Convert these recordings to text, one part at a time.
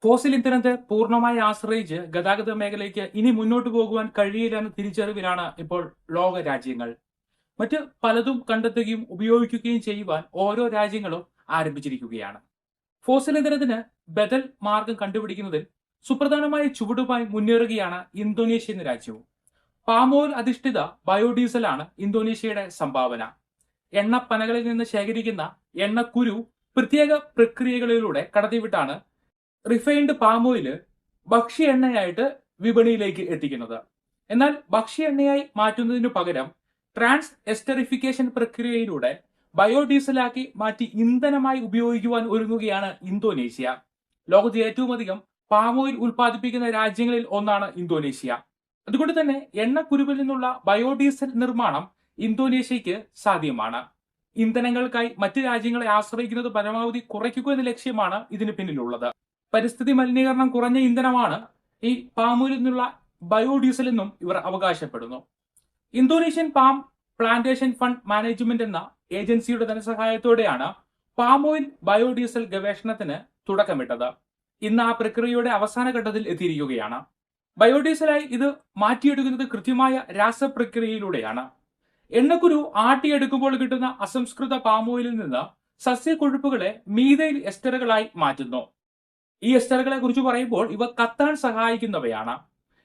Fossil ഇന്ധനത്തെ പൂർണ്ണമായി ആശ്രയിച്ച് ഗതാഗത മേഖലയ്ക്ക് ഇനി മുന്നോട്ട് പോകുവാൻ കഴിയില്ല എന്ന തിരിച്ചറിവിലാണ് ഇപ്പോൾ ലോക രാജ്യങ്ങൾ. മറ്റ് പലതും കണ്ടെത്തുകയും ഉപയോഗിക്കുകയും ചെയ്യുവാൻ ഓരോ രാജ്യങ്ങളും ആരംഭിച്ചിരിക്കുകയാണ്. ഫോസിൽ ഇന്ധനത്തിന് ബദൽ മാർഗം കണ്ടുപിടിക്കുന്നതിൽ സുപ്രധാനമായ ചുവടുമായി മുന്നേറുകയാണ് ഇന്തോനേഷ്യ എന്ന രാജ്യവും. പാം ഓയിൽ അധിഷ്ഠിത ബയോഡീസലാണ് ഇന്തോനേഷ്യയുടെ സംഭാവന. എണ്ണപ്പനകളിൽ നിന്ന് ശേഖരിക്കുന്ന എണ്ണക്കുരു പ്രത്യേക പ്രക്രിയകളിലൂടെ കടത്തിവിട്ടാണ് റിഫൈൻഡ് പാം ഓയിൽ ഭക്ഷ്യ എണ്ണയായിട്ട് വിപണിയിലേക്ക് എത്തിക്കുന്നത്. എന്നാൽ ഭക്ഷ്യ എണ്ണയായി മാറ്റുന്നതിനു പകരം ട്രാൻസ് എസ്റ്ററിഫിക്കേഷൻ പ്രക്രിയയിലൂടെ ബയോഡീസലാക്കി മാറ്റി ഇന്ധനമായി ഉപയോഗിക്കുവാൻ ഒരുങ്ങുകയാണ് ഇന്തോനേഷ്യ. ലോകത്ത് ഏറ്റവും അധികം പാം ഓയിൽ ഉൽപ്പാദിപ്പിക്കുന്ന രാജ്യങ്ങളിൽ ഒന്നാണ് ഇന്തോനേഷ്യ. അതുകൊണ്ട് തന്നെ എണ്ണക്കുരുവിൽ നിന്നുള്ള ബയോഡീസൽ നിർമ്മാണം ഇന്തോനേഷ്യക്ക് സാധ്യമാണ്. ഇന്ധനങ്ങൾക്കായി മറ്റ് രാജ്യങ്ങളെ ആശ്രയിക്കുന്നത് പരമാവധി കുറയ്ക്കുക എന്ന ലക്ഷ്യമാണ് ഇതിന് പിന്നിലുള്ളത്. പരിസ്ഥിതി മലിനീകരണം കുറഞ്ഞ ഇന്ധനമാണ് ഈ പാം ഓയിലിൽ നിന്നുള്ള ബയോഡീസൽ എന്നും ഇവർ അവകാശപ്പെടുന്നു. Indonesian palm plantation fund management എന്ന ഏജൻസിയുടെ ധനസഹായത്തോടെയാണ് പാം ഓയിൽ ബയോഡീസൽ ഗവേഷണത്തിന് തുടക്കമിട്ടത്. ഇന്ന് ആ പ്രക്രിയയുടെ അവസാന ഘട്ടത്തിൽ എത്തിയിരിക്കുകയാണ്. ബയോഡീസലായി ഇത് മാറ്റിയെടുക്കുന്നത് കൃത്യമായ രാസപ്രക്രിയയിലൂടെയാണ്. എണ്ണക്കുരു ആട്ടിയെടുക്കുമ്പോൾ കിട്ടുന്ന അസംസ്കൃത പാം ഓയിലിൽ നിന്ന് സസ്യക്കൊഴുപ്പുകളെ മീഥൈൽ എസ്റ്ററുകളായി മാറ്റുന്നു. ഈ എസ്റ്ററുകളെ കുറിച്ച് പറയുമ്പോൾ ഇവ കത്താൻ സഹായിക്കുന്നവയാണ്.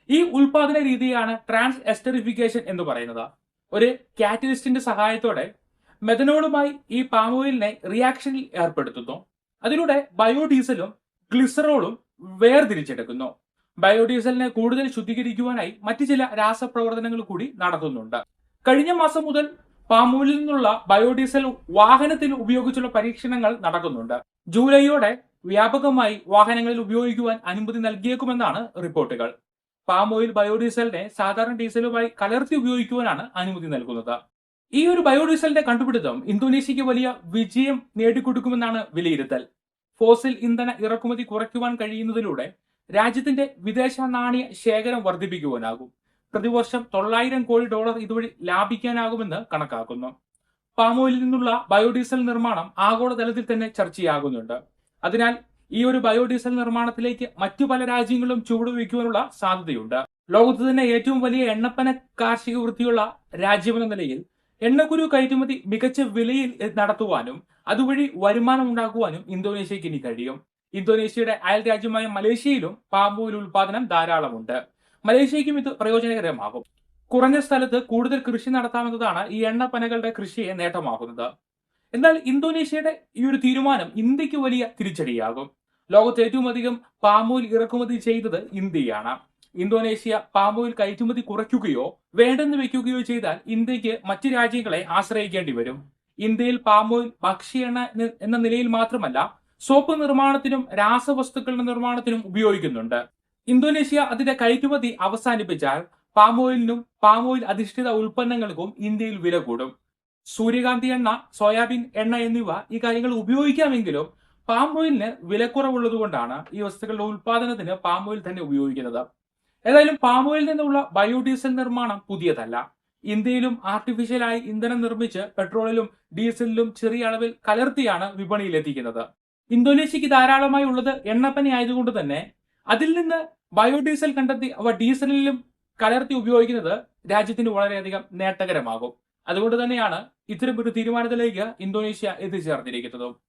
ഈ ഉൽപാദന രീതിയാണ് ട്രാൻസ് എസ്റ്ററിഫിക്കേഷൻ എന്ന് പറയുന്നത്. ഒരു കാറ്റലിസ്റ്റിന്റെ സഹായത്തോടെ മെഥനോളുമായി ഈ പാം ഓയിലിനെ റിയാക്ഷനിൽ ഏർപ്പെടുത്തുന്നു. അതിലൂടെ ബയോഡീസലും ഗ്ലിസറോളും വേർതിരിച്ചെടുക്കുന്നു. ബയോഡീസലിനെ കൂടുതൽ ശുദ്ധീകരിക്കുവാനായി മറ്റു ചില രാസപ്രവർത്തനങ്ങൾ കൂടി നടത്തുന്നുണ്ട്. കഴിഞ്ഞ മാസം മുതൽ പാം ഓയിലിൽ നിന്നുള്ള ബയോഡീസൽ വാഹനത്തിൽ ഉപയോഗിച്ചുള്ള പരീക്ഷണങ്ങൾ നടക്കുന്നുണ്ട്. ജൂലൈയോടെ വ്യാപകമായി വാഹനങ്ങളിൽ ഉപയോഗിക്കുവാൻ അനുമതി നൽകിയേക്കുമെന്നാണ് റിപ്പോർട്ടുകൾ. പാം ഓയിൽ ബയോഡീസലിനെ സാധാരണ ഡീസലുമായി കലർത്തി ഉപയോഗിക്കുവാനാണ് അനുമതി നൽകുന്നത്. ഈ ഒരു ബയോഡീസലിന്റെ കണ്ടുപിടുത്തം ഇന്തോനേഷ്യക്ക് വലിയ വിജയം നേടിക്കൊടുക്കുമെന്നാണ് വിലയിരുത്തൽ. ഫോസിൽ ഇന്ധന ഇറക്കുമതി കുറയ്ക്കുവാൻ കഴിയുന്നതിലൂടെ രാജ്യത്തിന്റെ വിദേശ നാണയ ശേഖരം വർദ്ധിപ്പിക്കുവാനാകും. പ്രതിവർഷം $900 കോടി ഇതുവഴി ലാഭിക്കാനാകുമെന്ന് കണക്കാക്കുന്നു. പാം ഓയിലിൽ നിന്നുള്ള ബയോഡീസൽ നിർമ്മാണം ആഗോളതലത്തിൽ തന്നെ ചർച്ചയാകുന്നുണ്ട്. അതിനാൽ ഈ ഒരു ബയോഡീസൽ നിർമ്മാണത്തിലേക്ക് മറ്റു പല രാജ്യങ്ങളും ചുവടുവയ്ക്കുവാനുള്ള സാധ്യതയുണ്ട്. ലോകത്ത് തന്നെ ഏറ്റവും വലിയ എണ്ണപ്പന കാർഷിക വൃത്തിയുള്ള രാജ്യമെന്ന നിലയിൽ എണ്ണക്കുരു കയറ്റുമതി മികച്ച വിലയിൽ നടത്തുവാനും അതുവഴി വരുമാനം ഉണ്ടാക്കുവാനും ഇന്തോനേഷ്യക്ക് ഇനി കഴിയും. ഇന്തോനേഷ്യയുടെ അയൽ രാജ്യമായ മലേഷ്യയിലും പാം ഓയിൽ ഉൽപാദനം ധാരാളമുണ്ട്. മലേഷ്യയ്ക്കും ഇത് പ്രയോജനകരമാകും. കുറഞ്ഞ സ്ഥലത്ത് കൂടുതൽ കൃഷി നടത്താമെന്നതാണ് ഈ എണ്ണപ്പനകളുടെ കൃഷിയെ നേട്ടമാക്കുന്നത്. എന്നാൽ ഇന്തോനേഷ്യയുടെ ഈ ഒരു തീരുമാനം ഇന്ത്യക്ക് വലിയ തിരിച്ചടിയാകും. ലോകത്ത് ഏറ്റവും അധികം പാം ഓയിൽ ഇറക്കുമതി ചെയ്തത് ഇന്ത്യയാണ്. ഇന്തോനേഷ്യ പാം ഓയിൽ കയറ്റുമതി കുറയ്ക്കുകയോ വേണ്ടെന്ന് വെക്കുകയോ ചെയ്താൽ ഇന്ത്യക്ക് മറ്റു രാജ്യങ്ങളെ ആശ്രയിക്കേണ്ടി വരും. ഇന്ത്യയിൽ പാം ഓയിൽ ഭക്ഷ്യ എണ്ണ എന്ന നിലയിൽ മാത്രമല്ല സോപ്പ് നിർമ്മാണത്തിനും രാസവസ്തുക്കളുടെ നിർമ്മാണത്തിനും ഉപയോഗിക്കുന്നുണ്ട്. ഇന്തോനേഷ്യ അതിന്റെ കയറ്റുമതി അവസാനിപ്പിച്ചാൽ പാം ഓയിലിനും പാം ഓയിൽ അധിഷ്ഠിത ഉൽപ്പന്നങ്ങൾക്കും ഇന്ത്യയിൽ വില കൂടും. സൂര്യകാന്തി എണ്ണ, സോയാബീൻ എണ്ണ എന്നിവ ഈ കാര്യങ്ങൾ ഉപയോഗിക്കാമെങ്കിലും പാം ഓയിലിന് വിലക്കുറവുള്ളതുകൊണ്ടാണ് ഈ വസ്തുക്കളുടെ ഉൽപാദനത്തിന് പാം ഓയിൽ തന്നെ ഉപയോഗിക്കുന്നത്. ഏതായാലും പാം ഓയിലിൽ നിന്നുള്ള ബയോഡീസൽ നിർമ്മാണം പുതിയതല്ല. ഇന്ത്യയിലും ആർട്ടിഫിഷ്യലായി ഇന്ധനം നിർമ്മിച്ച് പെട്രോളിലും ഡീസലിലും ചെറിയ അളവിൽ കലർത്തിയാണ് വിപണിയിൽ എത്തിക്കുന്നത്. ഇന്തോനേഷ്യക്ക് ധാരാളമായി ഉള്ളത് എണ്ണപ്പന ആയതുകൊണ്ട് തന്നെ അതിൽ നിന്ന് ബയോഡീസൽ കണ്ടെത്തി അവ ഡീസലിലും കലർത്തി ഉപയോഗിക്കുന്നത് രാജ്യത്തിന് വളരെയധികം നേട്ടകരമാകും. അതുകൊണ്ട് തന്നെയാണ് ഇത്തരം ഒരു തീരുമാനത്തിലേക്ക് ഇന്തോനേഷ്യ എത്തിച്ചേർന്നിരിക്കുന്നതും.